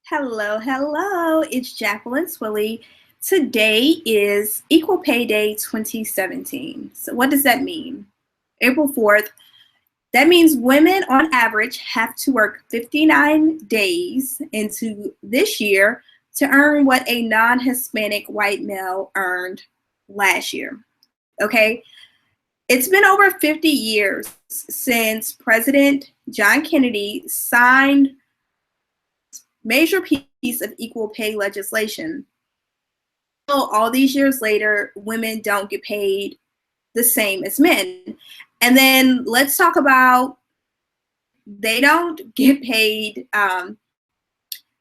Hello, hello. It's Jacqueline Swilly. Today is Equal Pay Day 2017. So what does that mean? April 4th. That means women on average have to work 59 days into this year to earn what a non-Hispanic white male earned last year. Okay? It's been over 50 years since President John Kennedy signed major piece of equal pay legislation. So all these years later, women don't get paid the same as men. And then let's talk about they don't get paid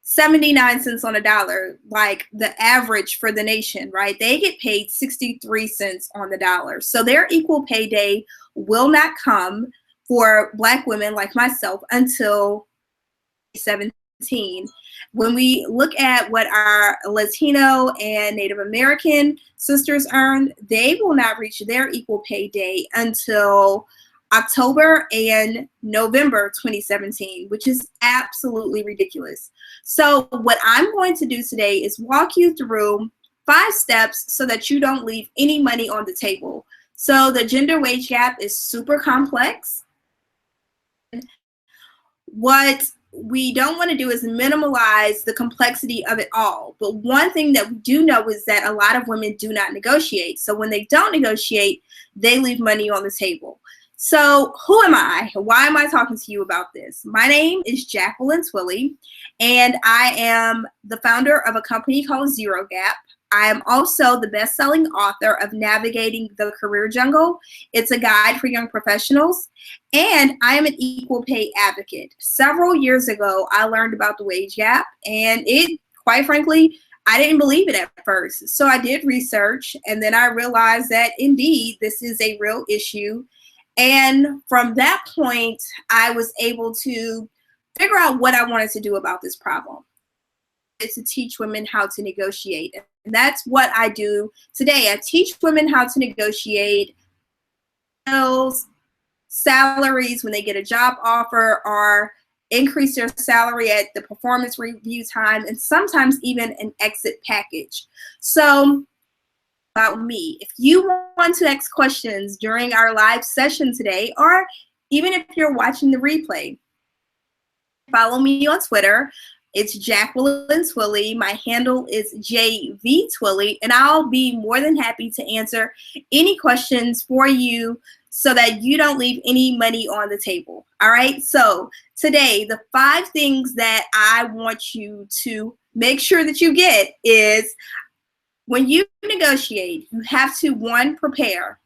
79 cents on a dollar, like the average for the nation, right? They get paid 63 cents on the dollar. So their equal pay day will not come for Black women like myself until 2017. When we look at what our Latino and Native American sisters earn, they will not reach their equal pay day until October and November 2017, which is absolutely ridiculous. So what I'm going to do today is walk you through 5 steps so that you don't leave any money on the table. So the gender wage gap is super complex. What we don't want to do is minimize the complexity of it all. But one thing that we do know is that a lot of women do not negotiate. So when they don't negotiate, they leave money on the table. So who am I? Why am I talking to you about this? My name is Jacqueline Swilly, and I am the founder of a company called Zero Gap. I am also the best-selling author of Navigating the Career Jungle. It's a guide for young professionals. And I am an equal pay advocate. Several years ago, I learned about the wage gap, and it, quite frankly, I didn't believe it at first. So I did research, and then I realized that indeed this is a real issue. And from that point, I was able to figure out what I wanted to do about this problem. To teach women how to negotiate. And that's what I do today. I teach women how to negotiate bills, salaries when they get a job offer, or increase their salary at the performance review time, and sometimes even an exit package. So about me, if you want to ask questions during our live session today, or even if you're watching the replay, follow me on Twitter. It's Jacqueline Swilly. My handle is JV Twilly, and I'll be more than happy to answer any questions for you so that you don't leave any money on the table. All right, so today, the 5 things that I want you to make sure that you get is when you negotiate, you have to, 1, prepare.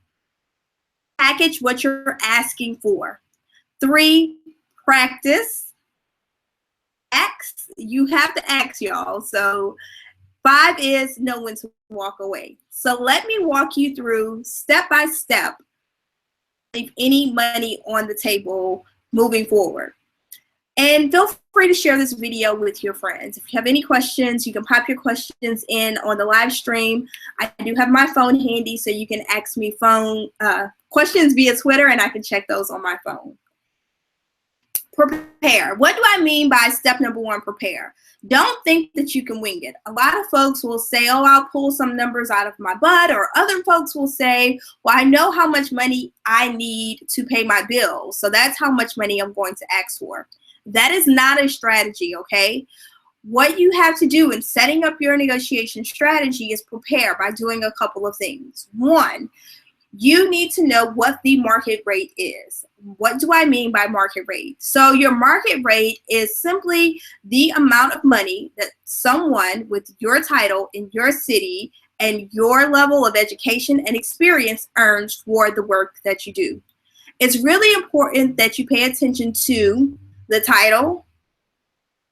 Package what you're asking for. 3, practice. You have to ask, y'all. So 5 is know when to walk away. So let me walk you through step by step, leave any money on the table moving forward. And feel free to share this video with your friends. If you have any questions, you can pop your questions in on the live stream. I do have my phone handy, so you can ask me questions via Twitter, and I can check those on my phone. Prepare. What do I mean by step number 1, prepare? Don't think that you can wing it. A lot of folks will say, oh, I'll pull some numbers out of my butt, or other folks will say, well, I know how much money I need to pay my bills, so that's how much money I'm going to ask for. That is not a strategy, okay? What you have to do in setting up your negotiation strategy is prepare by doing a couple of things. 1, you need to know what the market rate is. What do I mean by market rate? So your market rate is simply the amount of money that someone with your title in your city and your level of education and experience earns for the work that you do. It's really important that you pay attention to the title,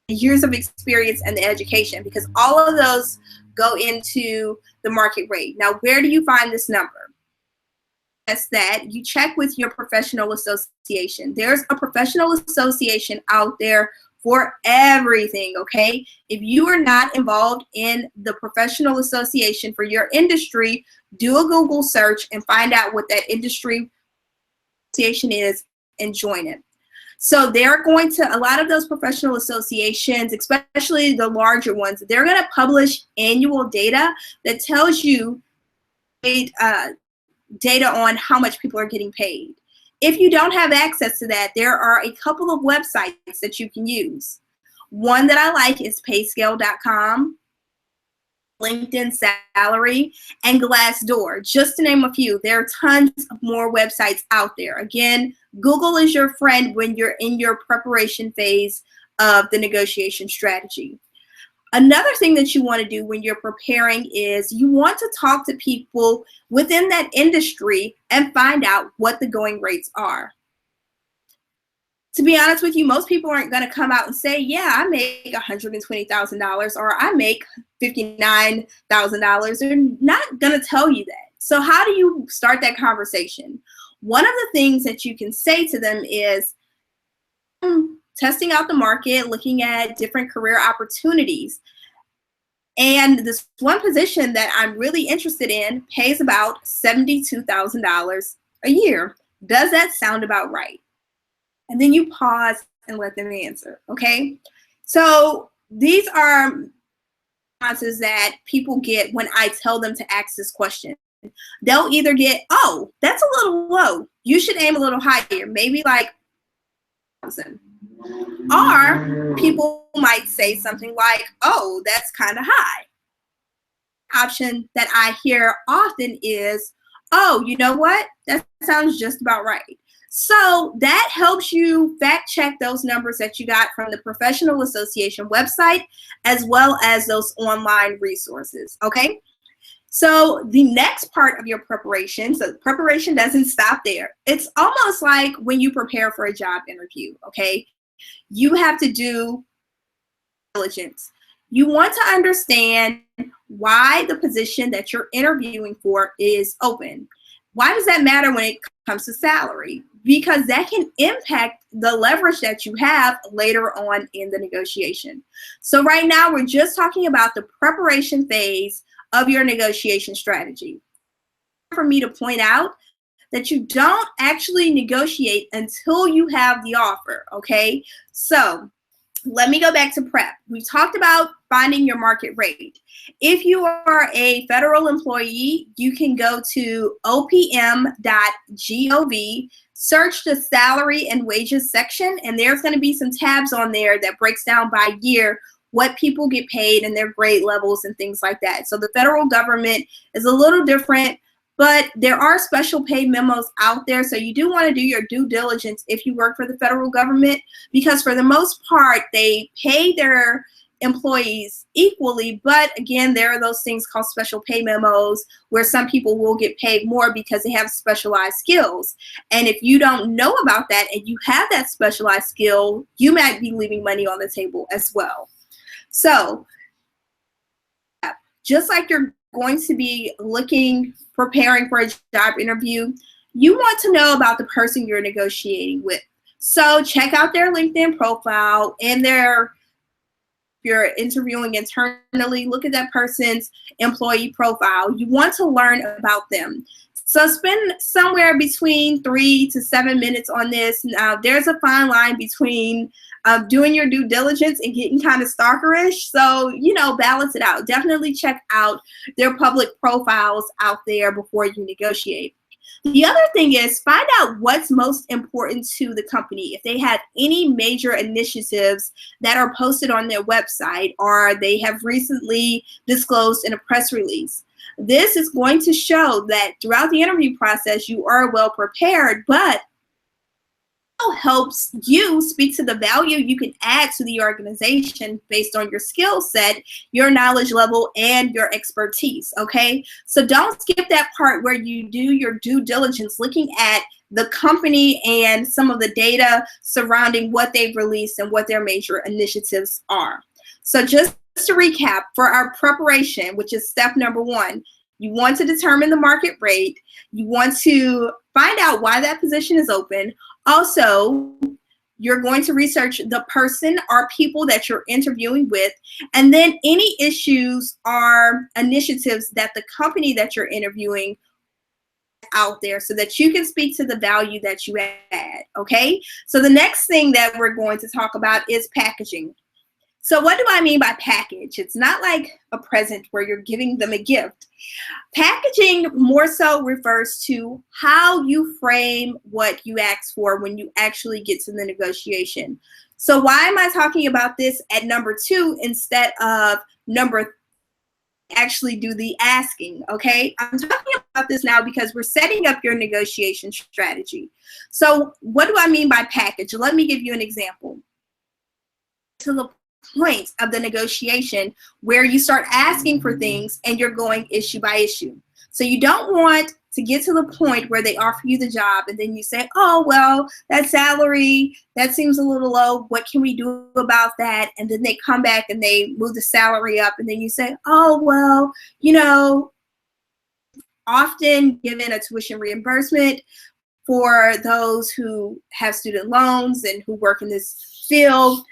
the years of experience, and the education, because all of those go into the market rate. Now, where do you find this number? That you check with your professional association. There's a professional association out there for everything, okay? If you are not involved in the professional association for your industry, do a Google search and find out what that industry association is and join it. So they're going to, a lot of those professional associations, especially the larger ones, they're going to publish annual data that tells you data on how much people are getting paid. If you don't have access to that, there are a couple of websites that you can use. One that I like is payscale.com, LinkedIn Salary, and Glassdoor, just to name a few. There are tons of more websites out there. Again, Google is your friend when you're in your preparation phase of the negotiation strategy. Another thing that you want to do when you're preparing is you want to talk to people within that industry and find out what the going rates are. To be honest with you, most people aren't going to come out and say, yeah, I make $120,000 or I make $59,000. They're not going to tell you that. So how do you start that conversation? One of the things that you can say to them is, testing out the market, looking at different career opportunities. And this one position that I'm really interested in pays about $72,000 a year. Does that sound about right? And then you pause and let them answer, okay? So these are responses that people get when I tell them to ask this question. They'll either get, oh, that's a little low. You should aim a little higher, maybe like 1,000. Or people might say something like, oh, that's kind of high. Option that I hear often is, oh, you know what? That sounds just about right. So that helps you fact check those numbers that you got from the professional association website, as well as those online resources, okay? So the next part of your preparation, so preparation doesn't stop there. It's almost like when you prepare for a job interview, okay? You have to do diligence. You want to understand why the position that you're interviewing for is open. Why does that matter when it comes to salary? Because that can impact the leverage that you have later on in the negotiation. So right now, we're just talking about the preparation phase of your negotiation strategy. For me to point out that you don't actually negotiate until you have the offer, okay? So let me go back to prep. We talked about finding your market rate. If you are a federal employee, you can go to opm.gov, search the salary and wages section, and there's going to be some tabs on there that breaks down by year what people get paid and their grade levels and things like that. So the federal government is a little different, but there are special pay memos out there. So you do want to do your due diligence if you work for the federal government, because for the most part, they pay their employees equally. But again, there are those things called special pay memos where some people will get paid more because they have specialized skills. And if you don't know about that and you have that specialized skill, you might be leaving money on the table as well. So just like you're going to be preparing for a job interview, you want to know about the person you're negotiating with. So check out their LinkedIn profile and if you're interviewing internally, look at that person's employee profile. You want to learn about them. So spend somewhere between 3 to 7 minutes on this. Now, there's a fine line between doing your due diligence and getting kind of stalkerish. So, balance it out. Definitely check out their public profiles out there before you negotiate. The other thing is find out what's most important to the company. If they have any major initiatives that are posted on their website or they have recently disclosed in a press release. This is going to show that throughout the interview process, you are well prepared, but helps you speak to the value you can add to the organization based on your skill set, your knowledge level, and your expertise, okay? So don't skip that part where you do your due diligence looking at the company and some of the data surrounding what they've released and what their major initiatives are. So just to recap, for our preparation, which is step number 1, you want to determine the market rate. You want to find out why that position is open. Also, you're going to research the person or people that you're interviewing with, and then any issues or initiatives that the company that you're interviewing out there so that you can speak to the value that you add, okay? So the next thing that we're going to talk about is packaging. So what do I mean by package? It's not like a present where you're giving them a gift. Packaging more so refers to how you frame what you ask for when you actually get to the negotiation. So why am I talking about this at number 2 instead of number 3? Actually do the asking, okay? I'm talking about this now because we're setting up your negotiation strategy. So what do I mean by package? Let me give you an example. To the point of the negotiation where you start asking for things and you're going issue by issue. So you don't want to get to the point where they offer you the job and then you say, oh, well, that salary, that seems a little low. What can we do about that? And then they come back and they move the salary up. And then you say, oh, well, you know, often given a tuition reimbursement for those who have student loans and who work in this field.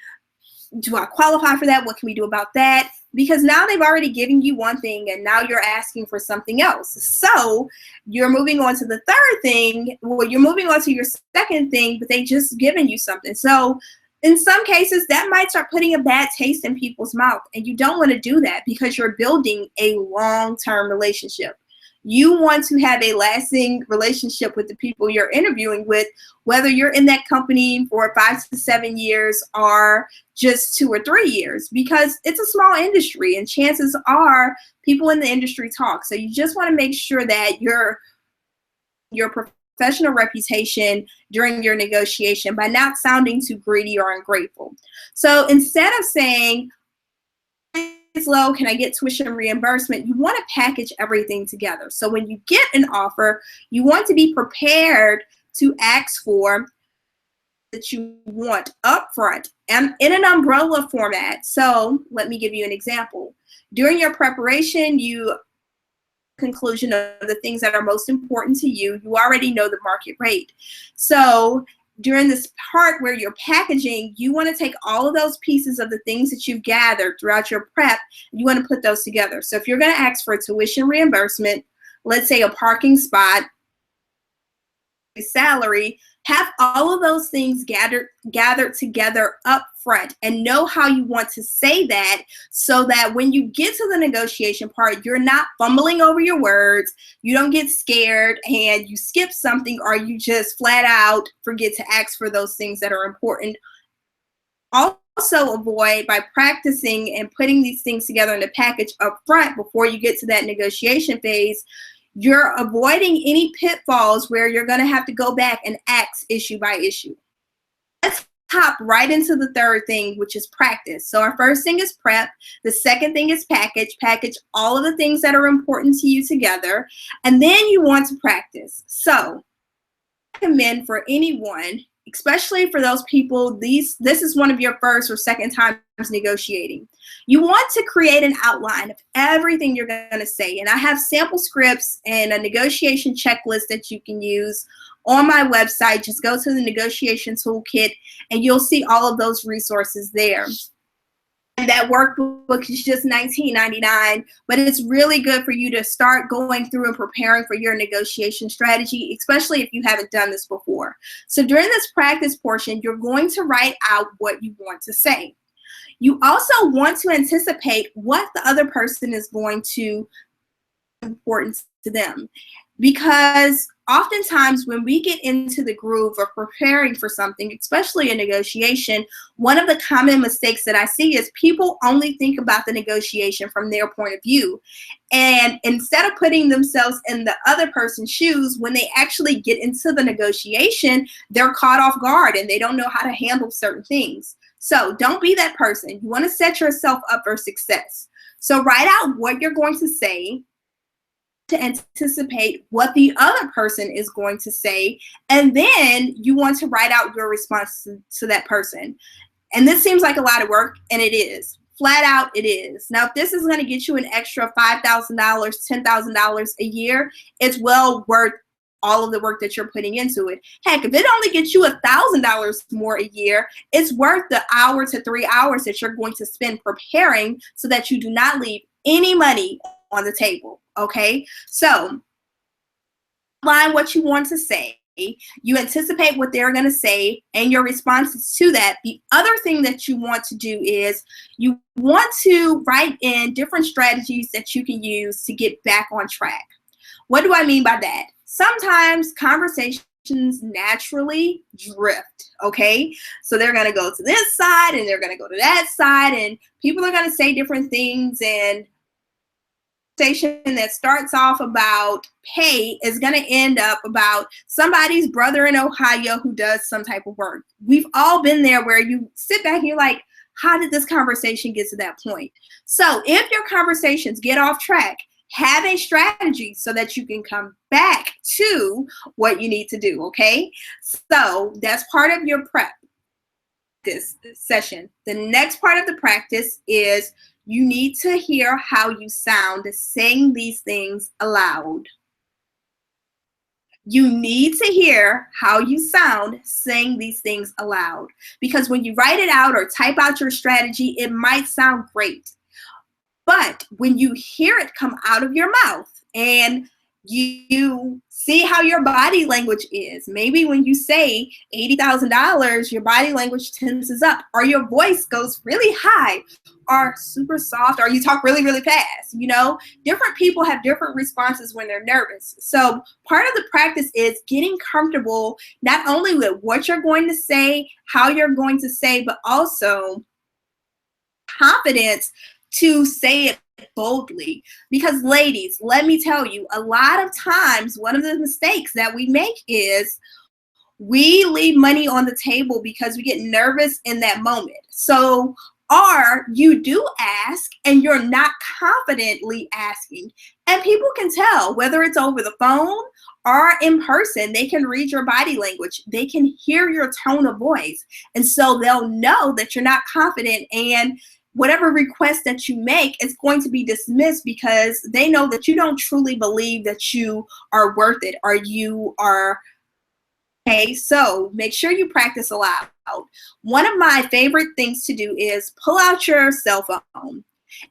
Do I qualify for that? What can we do about that? Because now they've already given you one thing and now you're asking for something else. So you're moving on to the third thing. Well, you're moving on to your second thing, but they just given you something. So in some cases, that might start putting a bad taste in people's mouth. And you don't want to do that because you're building a long-term relationship. You want to have a lasting relationship with the people you're interviewing with, whether you're in that company for 5 to 7 years or just 2 or 3 years, because it's a small industry and chances are people in the industry talk. So you just want to make sure that your professional reputation during your negotiation by not sounding too greedy or ungrateful. So instead of saying, low, can I get tuition reimbursement? You want to package everything together. So when you get an offer, you want to be prepared to ask for that you want upfront and in an umbrella format. So let me give you an example. During your preparation, you conclusion of the things that are most important to you. You already know the market rate. So during this part where you're packaging, you want to take all of those pieces of the things that you've gathered throughout your prep, you want to put those together. So if you're going to ask for a tuition reimbursement, let's say a parking spot, a salary, have all of those things gathered together up front and know how you want to say that so that when you get to the negotiation part, you're not fumbling over your words, you don't get scared and you skip something or you just flat out forget to ask for those things that are important. Also avoid by practicing and putting these things together in a package up front before you get to that negotiation phase. You're avoiding any pitfalls where you're going to have to go back and ask issue by issue. Let's hop right into the third thing, which is practice. So our first thing is prep. The second thing is package. Package all of the things that are important to you together. And then you want to practice. So I recommend for anyone, especially for those people, this is one of your first or second times negotiating. You want to create an outline of everything you're going to say. And I have sample scripts and a negotiation checklist that you can use on my website. Just go to the negotiation toolkit and you'll see all of those resources there. And that workbook is just $19.99, but it's really good for you to start going through and preparing for your negotiation strategy, especially if you haven't done this before. So during this practice portion, you're going to write out what you want to say. You also want to anticipate what the other person is going to be important to them. Because oftentimes when we get into the groove of preparing for something, especially a negotiation, one of the common mistakes that I see is people only think about the negotiation from their point of view. And instead of putting themselves in the other person's shoes, when they actually get into the negotiation, they're caught off guard and they don't know how to handle certain things. So don't be that person. You want to set yourself up for success. So write out what you're going to say, to anticipate what the other person is going to say, and then you want to write out your response to that person. And this seems like a lot of work, and it is. Flat out, it is. Now, if this is going to get you an extra $5,000, $10,000 a year, it's well worth all of the work that you're putting into it. Heck, if it only gets you $1,000 more a year, it's worth the 1 to 3 hours that you're going to spend preparing so that you do not leave any money on the table. Okay, so outline what you want to say. You anticipate what they're going to say and your responses to that. The other thing that you want to do is you want to write in different strategies that you can use to get back on track. What do I mean by that? Sometimes conversations naturally drift, okay? So they're going to go to this side and they're going to go to that side, and people are going to say different things, and conversation that starts off about pay is going to end up about somebody's brother in Ohio who does some type of work. We've all been there where you sit back and you're like, how did this conversation get to that point? So if your conversations get off track, have a strategy so that you can come back to what you need to do, okay? So that's part of your prep this session. The next part of the practice is you need to hear how you sound saying these things aloud. You need to hear how you sound saying these things aloud, because when you write it out or type out your strategy, it might sound great. But when you hear it come out of your mouth and you see how your body language is, maybe when you say $80,000, your body language tenses up, or your voice goes really high or super soft, or you talk really, really fast. You know, different people have different responses when they're nervous. So part of the practice is getting comfortable not only with what you're going to say, how you're going to say, but also confidence to say it boldly. Because ladies, let me tell you, a lot of times one of the mistakes that we make is we leave money on the table because we get nervous in that moment. So, or you do ask and you're not confidently asking, and people can tell whether it's over the phone or in person. They can read your body language, they can hear your tone of voice, and so they'll know that you're not confident, and whatever request that you make is going to be dismissed because they know that you don't truly believe that you are worth it or you are okay. So make sure you practice aloud. One of my favorite things to do is pull out your cell phone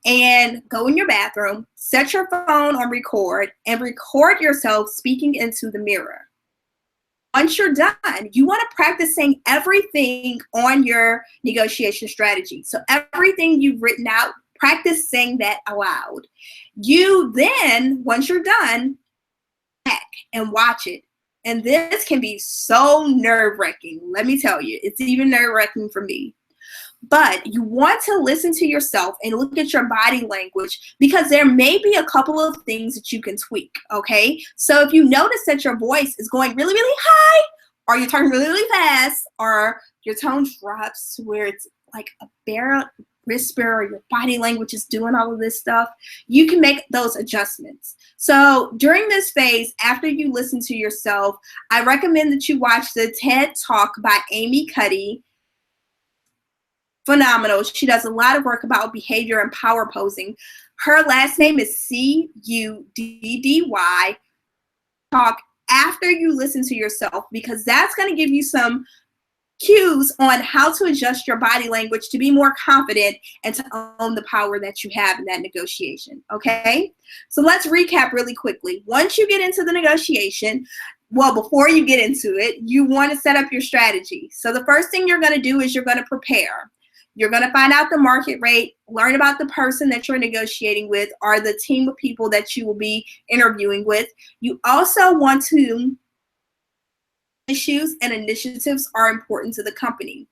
and go in your bathroom, set your phone on record, and record yourself speaking into the mirror. Once you're done, you want to practice saying everything on your negotiation strategy. So everything you've written out, practice saying that aloud. You then, once you're done, back and watch it. And this can be so nerve-wracking. Let me tell you, it's even nerve-wracking for me. But you want to listen to yourself and look at your body language, because there may be a couple of things that you can tweak, okay? So if you notice that your voice is going really, really high, or you're talking really, really fast, or your tone drops to where it's like a bare whisper, or your body language is doing all of this stuff, you can make those adjustments. So during this phase, after you listen to yourself, I recommend that you watch the TED Talk by Amy Cuddy. Phenomenal. She does a lot of work about behavior and power posing. Her last name is Cuddy. Talk after you listen to yourself, because that's going to give you some cues on how to adjust your body language to be more confident and to own the power that you have in that negotiation. Okay? So let's recap really quickly. Once you get into the negotiation, well, before you get into it, you want to set up your strategy. So the first thing you're going to do is you're going to prepare. You're going to find out the market rate, learn about the person that you're negotiating with or the team of people that you will be interviewing with. You also want to issues and initiatives are important to the company.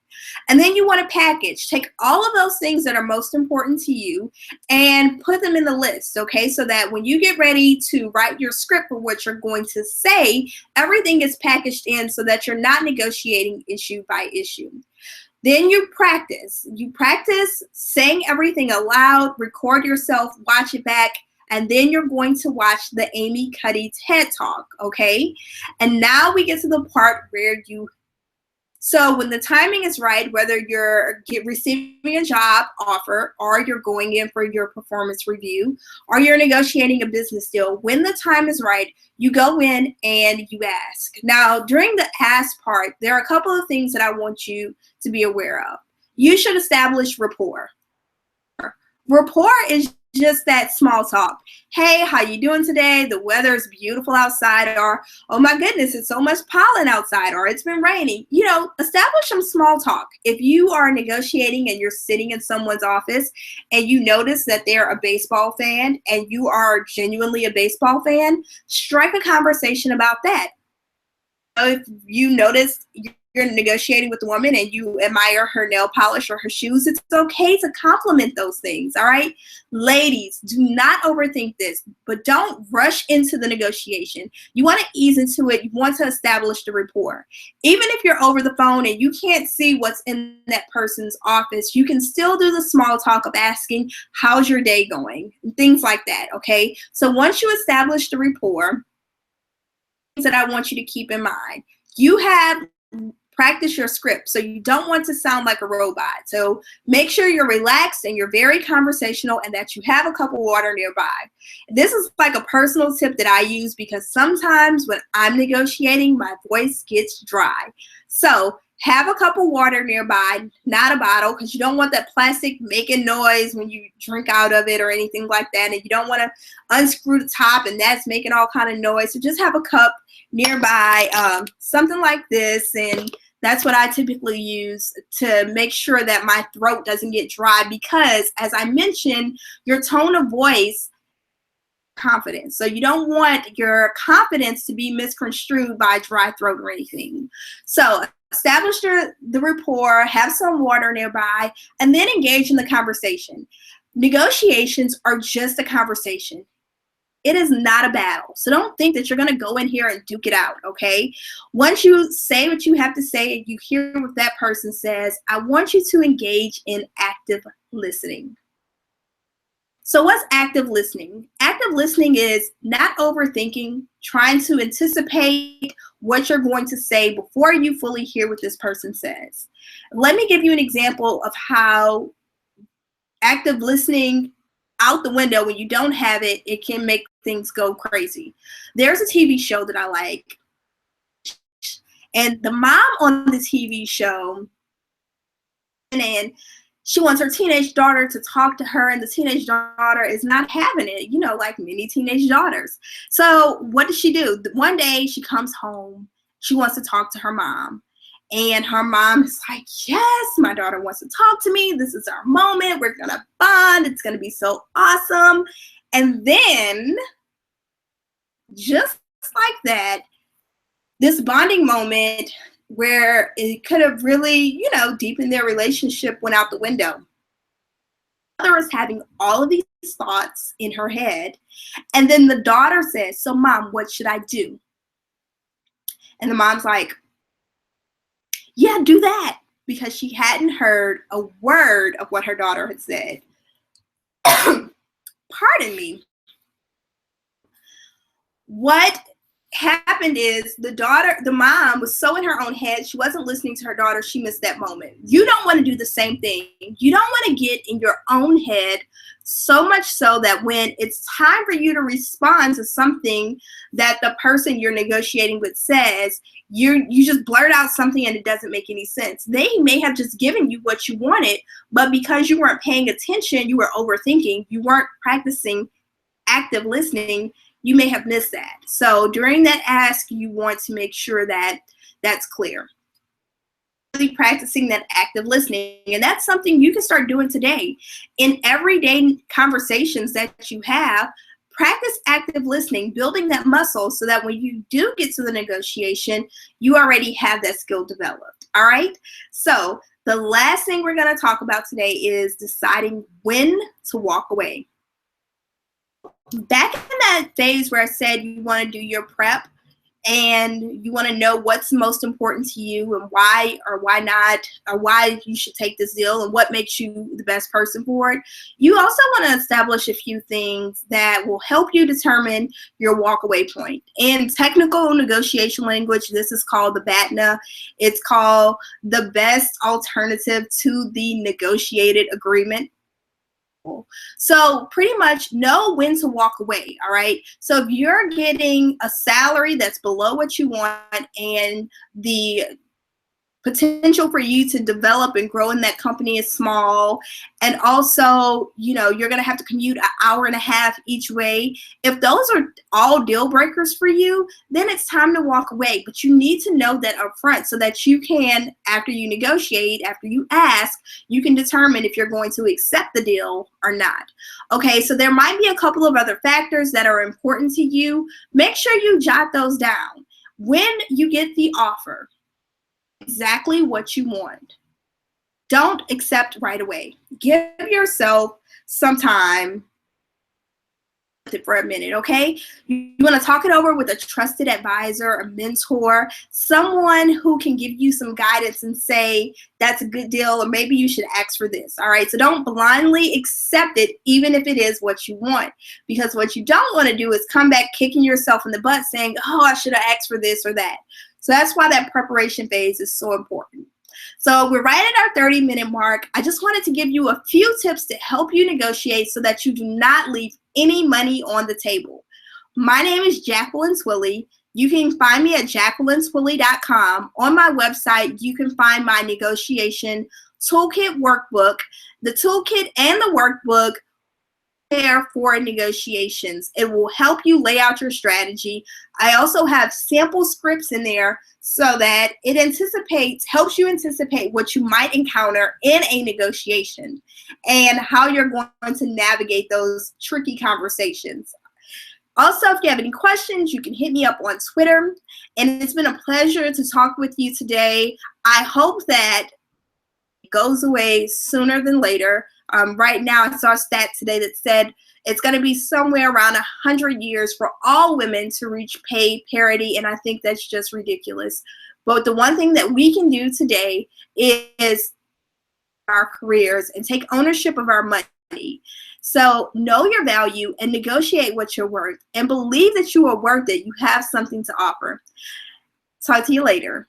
And then you want to package. Take all of those things that are most important to you and put them in the list, okay? So that when you get ready to write your script for what you're going to say, everything is packaged in so that you're not negotiating issue by issue. Then you practice. You practice saying everything aloud, record yourself, watch it back, and then you're going to watch the Amy Cuddy TED Talk, okay? And now we get to the part where so when the timing is right, whether you're receiving a job offer or you're going in for your performance review or you're negotiating a business deal, when the time is right, you go in and you ask. Now, during the ask part, there are a couple of things that I want you to be aware of. You should establish rapport. Rapport is just that small talk. Hey, how you doing today? The weather is beautiful outside, or oh my goodness, it's so much pollen outside, or it's been raining. You know, establish some small talk. If you are negotiating and you're sitting in someone's office and you notice that they're a baseball fan and you are genuinely a baseball fan, strike a conversation about that. If you notice you're negotiating with a woman and you admire her nail polish or her shoes, it's okay to compliment those things. All right, ladies, do not overthink this, but don't rush into the negotiation. You want to ease into it. You want to establish the rapport. Even if you're over the phone and you can't see what's in that person's office, you can still do the small talk of asking, how's your day going, and things like that. Okay, so once you establish the rapport, that I want you to keep in mind. You have practice your script, so you don't want to sound like a robot. So make sure you're relaxed and you're very conversational and that you have a cup of water nearby. This is like a personal tip that I use because sometimes when I'm negotiating, my voice gets dry. So have a cup of water nearby, not a bottle, because you don't want that plastic making noise when you drink out of it or anything like that. And you don't want to unscrew the top and that's making all kind of noise. So just have a cup nearby, something like this. And that's what I typically use to make sure that my throat doesn't get dry because, as I mentioned, your tone of voice confidence. So you don't want your confidence to be misconstrued by dry throat or anything. So establish the rapport, have some water nearby, and then engage in the conversation. Negotiations are just a conversation. It is not a battle. So don't think that you're going to go in here and duke it out, okay? Once you say what you have to say and you hear what that person says, I want you to engage in active listening. So what's active listening? Active listening is not overthinking, trying to anticipate what you're going to say before you fully hear what this person says. Let me give you an example of how active listening out the window, when you don't have it, it can make things go crazy. There's a TV show that I like, and the mom on the TV show, and she wants her teenage daughter to talk to her, and the teenage daughter is not having it, you know, like many teenage daughters. So what does she do? One day she comes home, she wants to talk to her mom. And her mom is like, yes, my daughter wants to talk to me. This is our moment. We're going to bond. It's going to be so awesome. And then, just like that, this bonding moment where it could have really, you know, deepened their relationship went out the window. The mother is having all of these thoughts in her head. And then the daughter says, so mom, what should I do? And the mom's like, yeah, do that, because she hadn't heard a word of what her daughter had said. Pardon me. What happened is the mom was so in her own head, she wasn't listening to her daughter, she missed that moment. You don't want to do the same thing. You don't want to get in your own head so much so that when it's time for you to respond to something that the person you're negotiating with says, you just blurt out something and it doesn't make any sense. They may have just given you what you wanted, but because you weren't paying attention, you were overthinking, you weren't practicing active listening, you may have missed that. So during that ask, you want to make sure that that's clear. Really practicing that active listening, and that's something you can start doing today. In everyday conversations that you have, practice active listening, building that muscle so that when you do get to the negotiation, you already have that skill developed. All right? So the last thing we're going to talk about today is deciding when to walk away. Back in that phase where I said you want to do your prep and you want to know what's most important to you and why or why not, or why you should take this deal and what makes you the best person for it, you also want to establish a few things that will help you determine your walkaway point. In technical negotiation language, this is called the BATNA. It's called the best alternative to the negotiated agreement. So pretty much know when to walk away, all right? So if you're getting a salary that's below what you want and the potential for you to develop and grow in that company is small. And also, you're going to have to commute an hour and a half each way. If those are all deal breakers for you, then it's time to walk away. But you need to know that up front so that you can, after you negotiate, after you ask, you can determine if you're going to accept the deal or not. Okay, so there might be a couple of other factors that are important to you. Make sure you jot those down. When you get the offer, exactly what you want. Don't accept right away. Give yourself some time for a minute, okay? You want to talk it over with a trusted advisor, a mentor, someone who can give you some guidance and say, that's a good deal, or maybe you should ask for this, all right? So don't blindly accept it, even if it is what you want, because what you don't want to do is come back kicking yourself in the butt saying, oh, I should have asked for this or that. So that's why that preparation phase is so important. So we're right at our 30-minute mark. I just wanted to give you a few tips to help you negotiate so that you do not leave any money on the table. My name is Jacqueline Twilley. You can find me at jacquelineswilley.com. On my website, you can find my negotiation toolkit workbook. The toolkit and the workbook there for negotiations. It will help you lay out your strategy. I also have sample scripts in there so that it helps you anticipate what you might encounter in a negotiation and how you're going to navigate those tricky conversations. Also, if you have any questions, you can hit me up on Twitter. And it's been a pleasure to talk with you today. I hope that it goes away sooner than later. Right now, I saw a stat today that said it's going to be somewhere around 100 years for all women to reach pay parity, and I think that's just ridiculous. But the one thing that we can do today is our careers and take ownership of our money. So know your value and negotiate what you're worth, and believe that you are worth it. You have something to offer. Talk to you later.